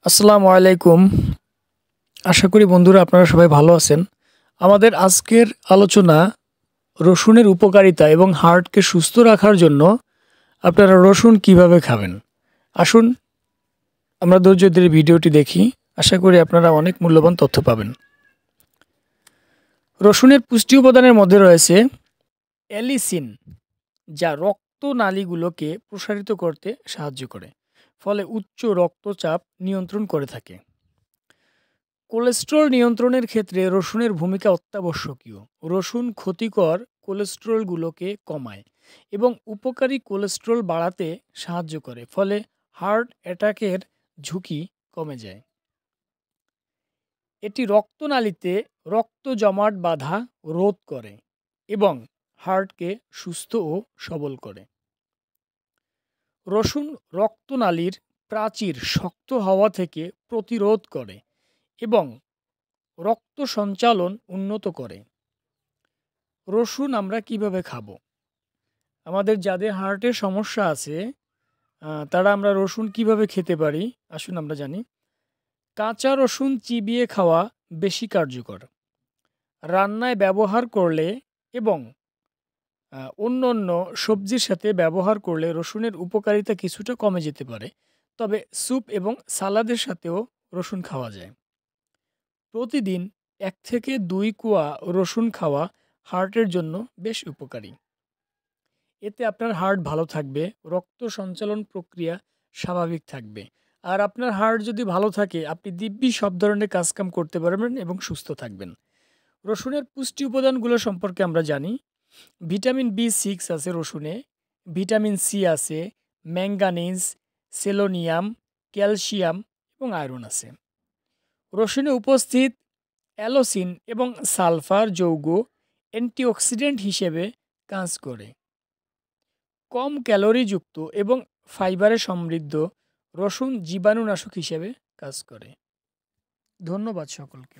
আসসালামু আলাইকুম। আশা করি বন্ধুরা আপনারা সবাই ভালো আছেন। আমাদের আজকের আলোচনা রসুনের উপকারিতা এবং হার্টকে সুস্থ রাখার জন্য আপনারা রসুন কিভাবে খাবেন। আসুন আমরা ধৈর্য ধরে ভিডিওটি দেখি। আশা করি আপনারা অনেক মূল্যবান তথ্য পাবেন। রসুনের পুষ্টি উপাদানের মধ্যে রয়েছে অ্যালিসিন, যা রক্তনালীগুলোকে প্রসারিত করতে সাহায্য করে, ফলে উচ্চ রক্তচাপ নিয়ন্ত্রণ করে থাকে। কোলেস্টেরল নিয়ন্ত্রণের ক্ষেত্রে রসুনের ভূমিকা অত্যাবশ্যকীয়। রসুন ক্ষতিকর কোলেস্টেরলগুলোকে কমায় এবং উপকারী কোলেস্টেরল বাড়াতে সাহায্য করে, ফলে হার্ট অ্যাটাকের ঝুঁকি কমে যায়। এটি রক্তনালীতে রক্ত জমাট বাঁধা রোধ করে এবং হার্টকে সুস্থ ও সবল করে। রসুন রক্তনালীর প্রাচীর শক্ত হওয়া থেকে প্রতিরোধ করে এবং রক্ত সঞ্চালন উন্নত করে। রসুন আমরা কিভাবে খাবো? আমাদের যাদের হার্টের সমস্যা আছে তারা আমরা রসুন কিভাবে খেতে পারি আসুন আমরা জানি। কাঁচা রসুন চিবিয়ে খাওয়া বেশি কার্যকর। রান্নায় ব্যবহার করলে এবং অন্য সবজির সাথে ব্যবহার করলে রসুনের উপকারিতা কিছুটা কমে যেতে পারে, তবে স্যুপ এবং সালাদের সাথেও রসুন খাওয়া যায়। প্রতিদিন 1 থেকে 2 কোয়া রসুন খাওয়া হার্টের জন্য বেশ উপকারী। এতে আপনার হার্ট ভালো থাকবে, রক্ত সঞ্চালন প্রক্রিয়া স্বাভাবিক থাকবে। আর আপনার হার্ট যদি ভালো থাকে আপনি দিব্যি সব ধরনের কাজকাম করতে পারবেন এবং সুস্থ থাকবেন। রসুনের পুষ্টি উপাদানগুলো সম্পর্কে আমরা জানি। ভিটামিন B6 আছে রসুনে, ভিটামিন সি আছে, ম্যাঙ্গানিজ, সেলোনিয়াম, ক্যালসিয়াম এবং আয়রন আছে। রসুনে উপস্থিত অ্যালোসিন এবং সালফার যৌগ অ্যান্টিঅক্সিডেন্ট হিসেবে কাজ করে। কম ক্যালোরিযুক্ত এবং ফাইবারে সমৃদ্ধ রসুন জীবাণুনাশক হিসেবে কাজ করে। ধন্যবাদ সকলকে।